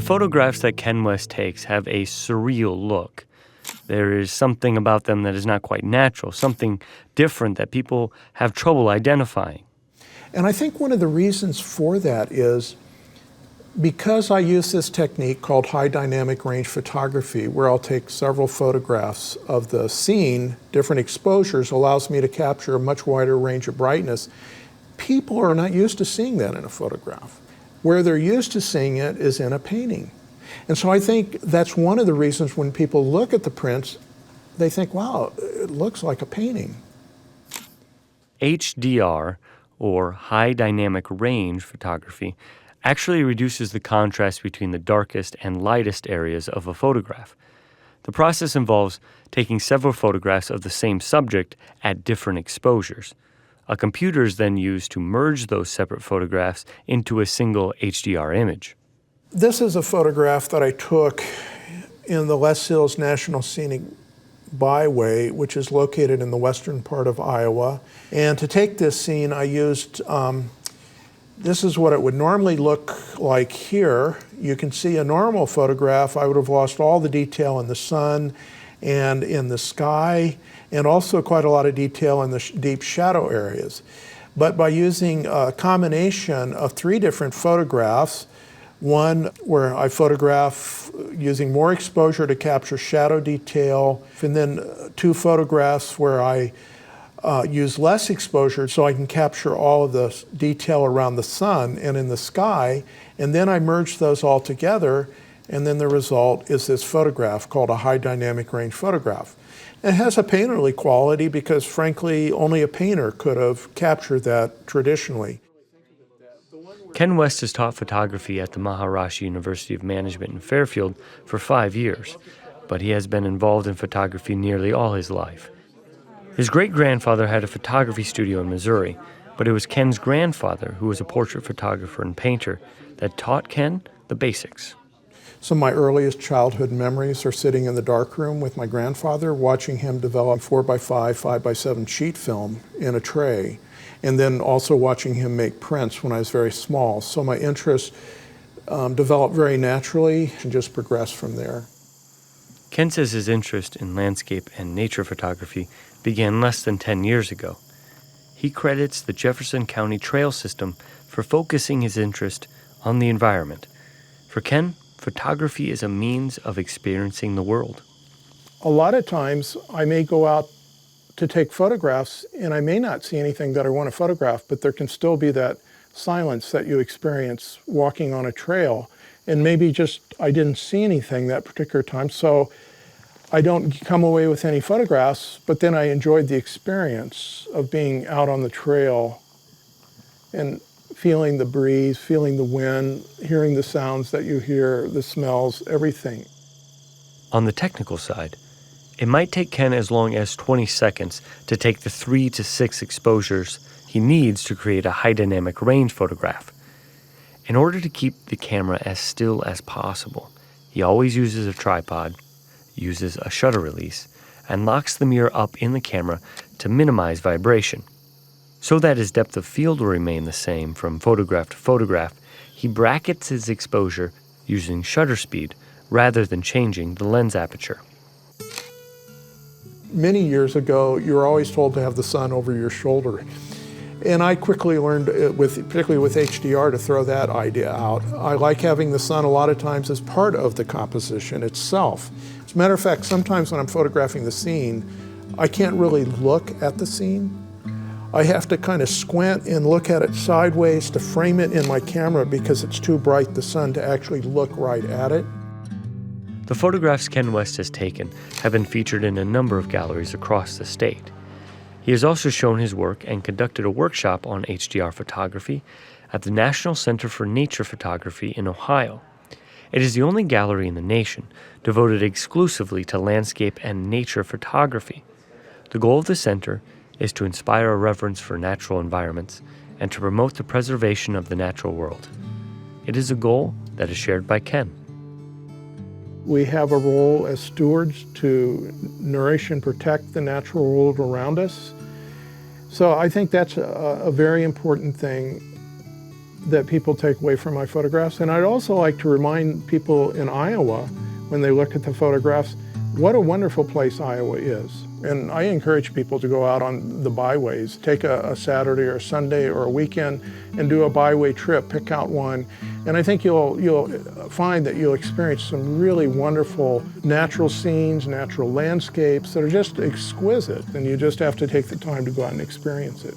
photographs that Ken West takes have a surreal look. There is something about them that is not quite natural, something different that people have trouble identifying. And I think one of the reasons for that is because I use this technique called high dynamic range photography, where I'll take several photographs of the scene, different exposures, allows me to capture a much wider range of brightness. People are not used to seeing that in a photograph. Where they're used to seeing it is in a painting. And so I think that's one of the reasons when people look at the prints, they think, wow, it looks like a painting. HDR, or high dynamic range photography, actually reduces the contrast between the darkest and lightest areas of a photograph. The process involves taking several photographs of the same subject at different exposures. A computer is then used to merge those separate photographs into a single HDR image. This is a photograph that I took in the Les Hills National Scenic Byway, which is located in the western part of Iowa. And to take this scene, I used, this is what it would normally look like here. You can see a normal photograph, I would have lost all the detail in the sun and in the sky, and also quite a lot of detail in the deep shadow areas. But by using a combination of 3 different photographs, one where I photograph using more exposure to capture shadow detail, and then 2 photographs where I use less exposure so I can capture all of the detail around the sun and in the sky, and then I merge those all together, and then the result is this photograph called a high dynamic range photograph. It has a painterly quality because, frankly, only a painter could have captured that traditionally. Ken West has taught photography at the Maharashi University of Management in Fairfield for 5 years, but he has been involved in photography nearly all his life. His great-grandfather had a photography studio in Missouri, but it was Ken's grandfather, who was a portrait photographer and painter, that taught Ken the basics. Some of my earliest childhood memories are sitting in the darkroom with my grandfather, watching him develop 4x5, 5x7 sheet film in a tray, and then also watching him make prints when I was very small. So my interest developed very naturally and just progressed from there. Ken says his interest in landscape and nature photography began less than 10 years ago. He credits the Jefferson County Trail System for focusing his interest on the environment. For Ken, photography is a means of experiencing the world. A lot of times I may go out to take photographs and I may not see anything that I want to photograph, but there can still be that silence that you experience walking on a trail. And maybe just I didn't see anything that particular time, so I don't come away with any photographs, but then I enjoyed the experience of being out on the trail and feeling the breeze, feeling the wind, hearing the sounds that you hear, the smells, everything. On the technical side, it might take Ken as long as 20 seconds to take the 3 to 6 exposures he needs to create a high dynamic range photograph. In order to keep the camera as still as possible, he always uses a tripod, uses a shutter release, and locks the mirror up in the camera to minimize vibration. So that his depth of field will remain the same from photograph to photograph, he brackets his exposure using shutter speed rather than changing the lens aperture. Many years ago, you were always told to have the sun over your shoulder. And I quickly learned, particularly with HDR, to throw that idea out. I like having the sun a lot of times as part of the composition itself. As a matter of fact, sometimes when I'm photographing the scene, I can't really look at the scene. I have to kind of squint and look at it sideways to frame it in my camera because it's too bright, the sun, to actually look right at it. The photographs Ken West has taken have been featured in a number of galleries across the state. He has also shown his work and conducted a workshop on HDR photography at the National Center for Nature Photography in Ohio. It is the only gallery in the nation devoted exclusively to landscape and nature photography. The goal of the center is to inspire a reverence for natural environments and to promote the preservation of the natural world. It is a goal that is shared by Ken. We have a role as stewards to nourish and protect the natural world around us. So I think that's a very important thing that people take away from my photographs. And I'd also like to remind people in Iowa, when they look at the photographs, what a wonderful place Iowa is. And I encourage people to go out on the byways, take a Saturday or a Sunday or a weekend and do a byway trip, pick out one. And I think you'll find that you'll experience some really wonderful natural scenes, natural landscapes that are just exquisite, and you just have to take the time to go out and experience it.